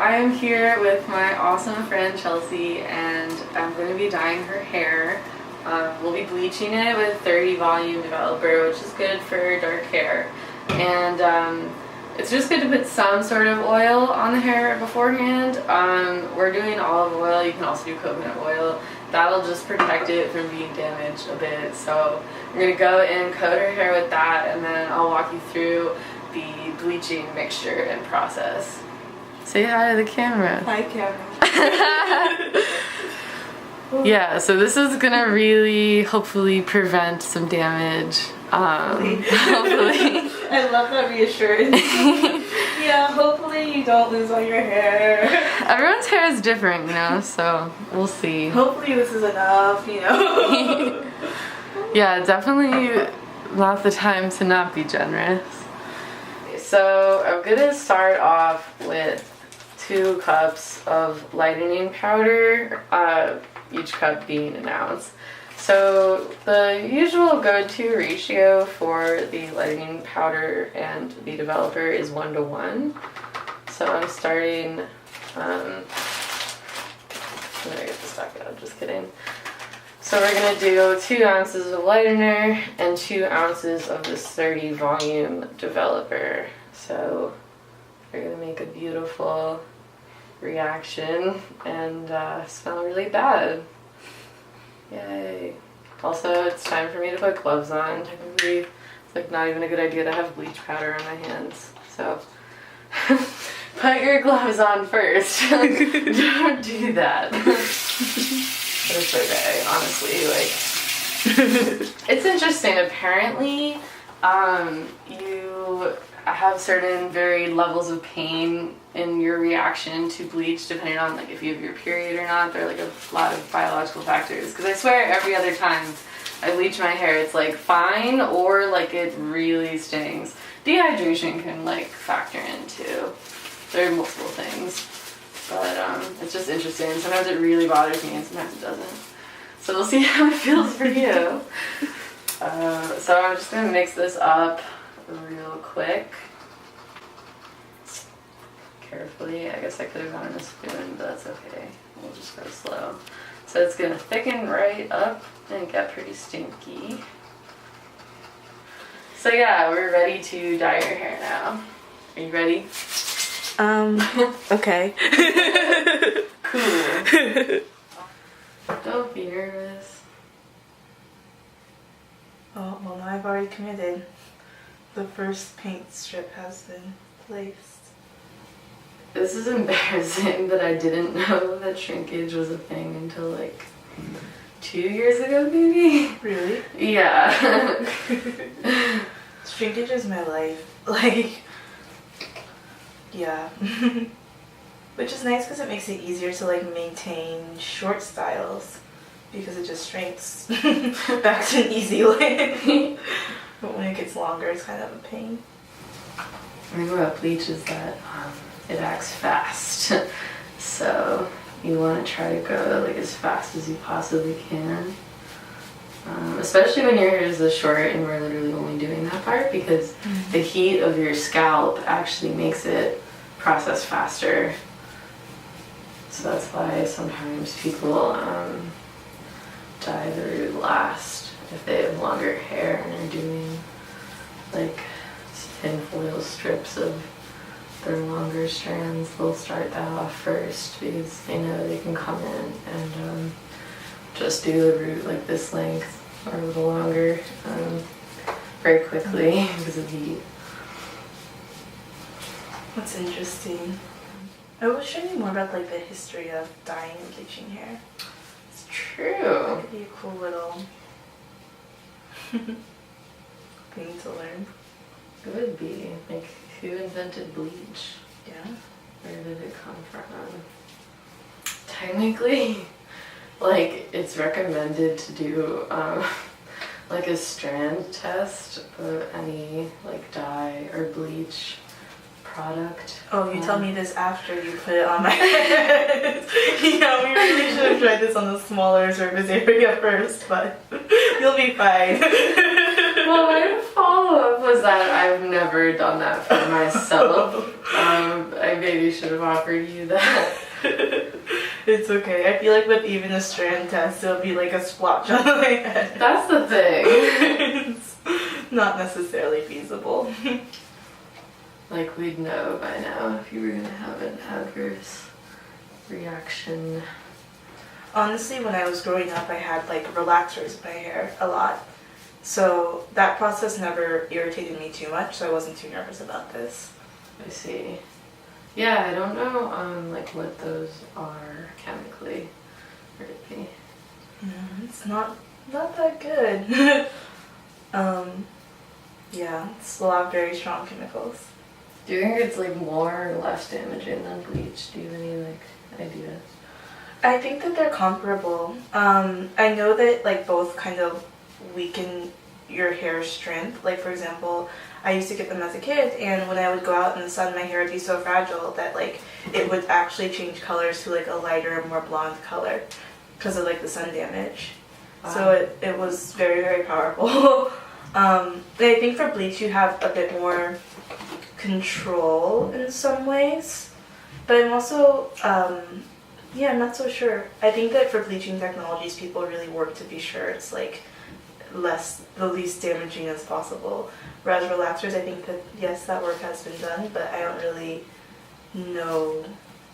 I am here with my awesome friend Chelsea, and I'm going to be dyeing her hair. We'll be bleaching it with 30 volume developer, which is good for dark hair. And it's just good to put some sort of oil on the hair beforehand. We're doing olive oil. You can also do coconut oil. That'll just protect it from being damaged a bit. So I'm going to go and coat her hair with that, and then I'll walk you through the bleaching mixture and process. Say hi to the camera. Hi, camera. Yeah, so this is gonna really hopefully prevent some damage. Hopefully. I love that reassurance. Yeah, hopefully you don't lose all your hair. Everyone's hair is different, you know, so we'll see. Hopefully this is enough, you know. Yeah, definitely not the time to not be generous. So I'm gonna start off with 2 cups of lightening powder, each cup being an ounce. So the usual go-to ratio for the lightening powder and the developer is 1:1. So I'm starting, I'm gonna get this back out, just kidding. So we're gonna do 2 ounces of lightener and 2 ounces of this 30 volume developer. So we're gonna make a beautiful reaction and smell really bad. Yay. Also, it's time for me to put gloves on. Technically, it's like not even a good idea to have bleach powder on my hands. So put your gloves on first. Don't do that. But it's okay, honestly. Like, it's interesting. Apparently, you have certain varied levels of pain in your reaction to bleach depending on like if you have your period or not. There are like a lot of biological factors, because I swear every other time I bleach my hair it's like fine or like it really stings. Dehydration can like factor in too. There are multiple things, but it's just interesting. Sometimes it really bothers me and sometimes it doesn't. So we'll see how it feels for you. So I'm just gonna mix this up real quick. Carefully. I guess I could have gone in a spoon, but that's okay. We'll just go slow. So it's gonna thicken right up and get pretty stinky. So yeah, we're ready to dye your hair now. Are you ready? Okay. Cool. Don't be nervous. Oh, well, now I've already committed. The first paint strip has been placed. This is embarrassing, but I didn't know that shrinkage was a thing until like 2 years ago, maybe? Really? Yeah. Shrinkage is my life. Like, yeah. Which is nice because it makes it easier to like maintain short styles, because it just shrinks back to an easy length. But when it gets longer, it's kind of a pain. The thing about bleach is that it acts fast. So you want to try to go like as fast as you possibly can. Especially when your hair is this short and we're literally only doing that part, because the heat of your scalp actually makes it process faster. So that's why sometimes people dye the root last if they have longer hair and are doing like thin foil strips of their longer strands. They'll start that off first because they know they can come in and just do the root like this length or a little longer very quickly because of heat. What's interesting? I was showing you more about like the history of dyeing and bleaching hair. It's true. It'd be a cool little thing to learn. It would be. Like, who invented bleach? Yeah. Where did it come from? Technically, like, it's recommended to do like a strand test of any like dye or bleach product. Oh, you tell me this after you put it on my head. Yeah, we really should have tried this on the smaller surface area first, but you'll be fine. Well, my follow-up was that I've never done that for myself. I I maybe should have offered you that. It's okay. I feel like with even a strand test, it'll be like a splotch on my head. That's the thing. It's not necessarily feasible. Like, we'd know by now if you were gonna have an adverse reaction. Honestly, when I was growing up, I had like relaxers in my hair a lot. So that process never irritated me too much, so I wasn't too nervous about this. I see. Yeah, I don't know like what those are chemically or iffy. It's not that good. Yeah, it's a lot of very strong chemicals. Do you think it's like more or less damaging than bleach? Do you have any like ideas? I think that they're comparable. I know that like both kind of weaken your hair's strength. Like for example, I used to get them as a kid, and when I would go out in the sun, my hair would be so fragile that like it would actually change colors to like a lighter, more blonde color because of like the sun damage. Wow. So it was very, very powerful. I think for bleach you have a bit more control in some ways, but I'm also yeah, I'm not so sure. I think that for bleaching technologies, people really work to be sure it's like the least damaging as possible. Whereas relaxers, I think that yes, that work has been done, but I don't really know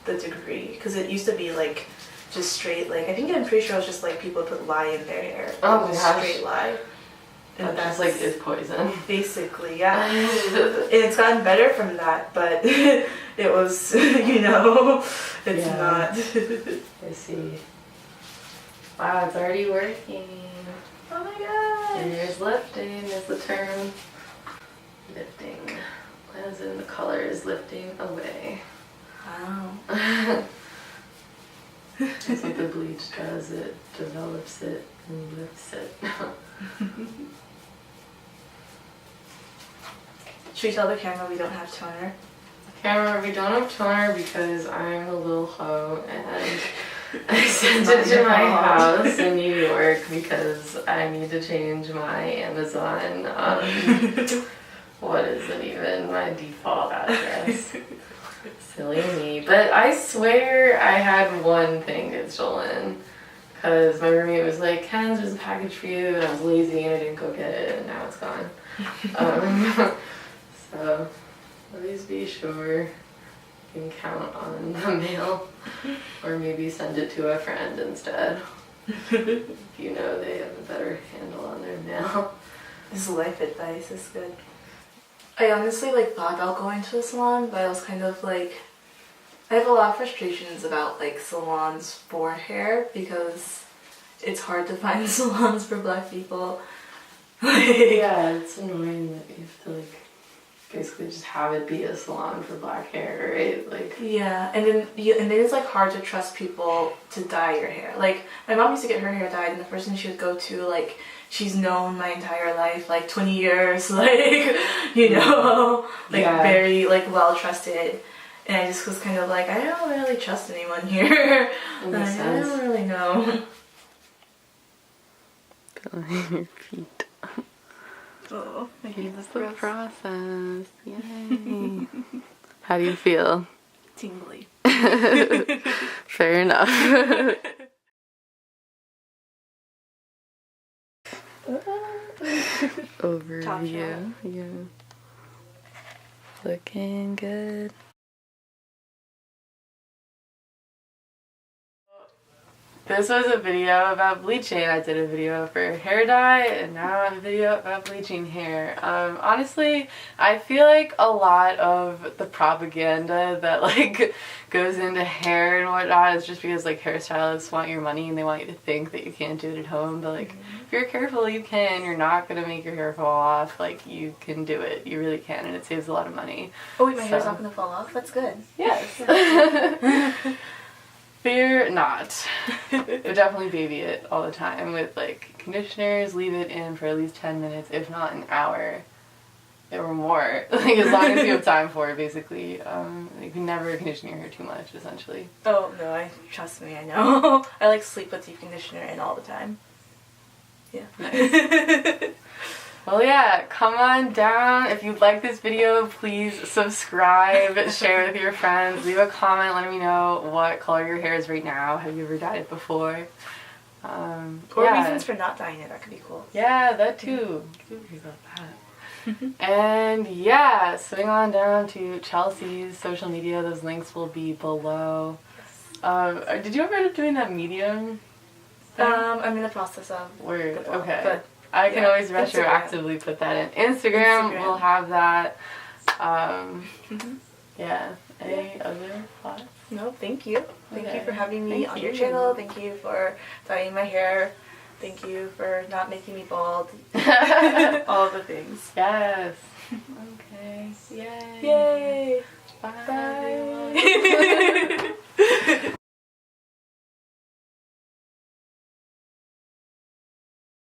the degree because it used to be like just straight, like I think I'm pretty sure it was just like people put lye in their hair. Oh my gosh. Straight lye. And that's like is poison. Basically, yeah. And it's gotten better from that, but it was, you know, it's not. I see. Wow, it's already working. Oh my gosh. Here's lifting is the term. Lifting. As in the color is lifting away. Wow. That's what the bleach does. It develops it and lifts it. Should we tell the camera we don't have toner? Camera, we don't have toner because I'm a little hoe and I sent it to my house in New York because I need to change my Amazon, what is it even, my default address. Silly me. But I swear I had one thing get stolen because my roommate was like, Kenz, there's a package for you, and I was lazy and I didn't go get it and now it's gone. So please be sure you can count on the mail, or maybe send it to a friend instead. If you know they have a better handle on their mail. This life advice is good. I honestly like thought about going to a salon, but I was kind of like, I have a lot of frustrations about like salons for hair because it's hard to find salons for black people. Yeah, it's annoying that you have to like basically just have it be a salon for black hair, right? Like, yeah, and then it's like hard to trust people to dye your hair. Like my mom used to get her hair dyed, and the person she would go to, like she's known my entire life, like 20 years, like you know, like very like well trusted. And I just was kind of like, I don't really trust anyone here. I don't really know. Feeling your feet. Oh, it's the process. Yay. How do you feel? Tingly. Fair enough. Overview. Yeah. Looking good. This was a video about bleaching. I did a video for hair dye, and now I have a video about bleaching hair. Honestly, I feel like a lot of the propaganda that like goes into hair and whatnot is just because like hairstylists want your money and they want you to think that you can't do it at home. But like, if you're careful, you can. You're not gonna make your hair fall off. Like, you can do it. You really can, and it saves a lot of money. Oh wait, my hair's not gonna fall off? That's good. Yes. Fear not. But definitely baby it all the time with like conditioners. Leave it in for at least 10 minutes, if not an hour or more. Like, as long as you have time for it, basically. You can never condition your hair too much, essentially. Oh no, trust me, I know. I like sleep with deep conditioner in all the time. Yeah. Nice. Well, yeah, come on down. If you like this video, please subscribe, share with your friends, leave a comment letting me know what color your hair is right now. Have you ever dyed it before? Or reasons for not dyeing it. That could be cool. Yeah, that too. Curious about that. And yeah, swing on down to Chelsea's social media. Those links will be below. Did you ever end up doing that Medium thing? I'm in the process of. Word. the blog, Okay. but I can always Instagram. retroactively put that in. Instagram will have that. Yeah. Any other thoughts? No, thank you. Thank you Okay. for having me Thank on your you. channel. Thank you for dyeing my hair. Thank you for not making me bald. All the things. Yes. Okay. Yay. Yay. Bye. Bye. Everyone.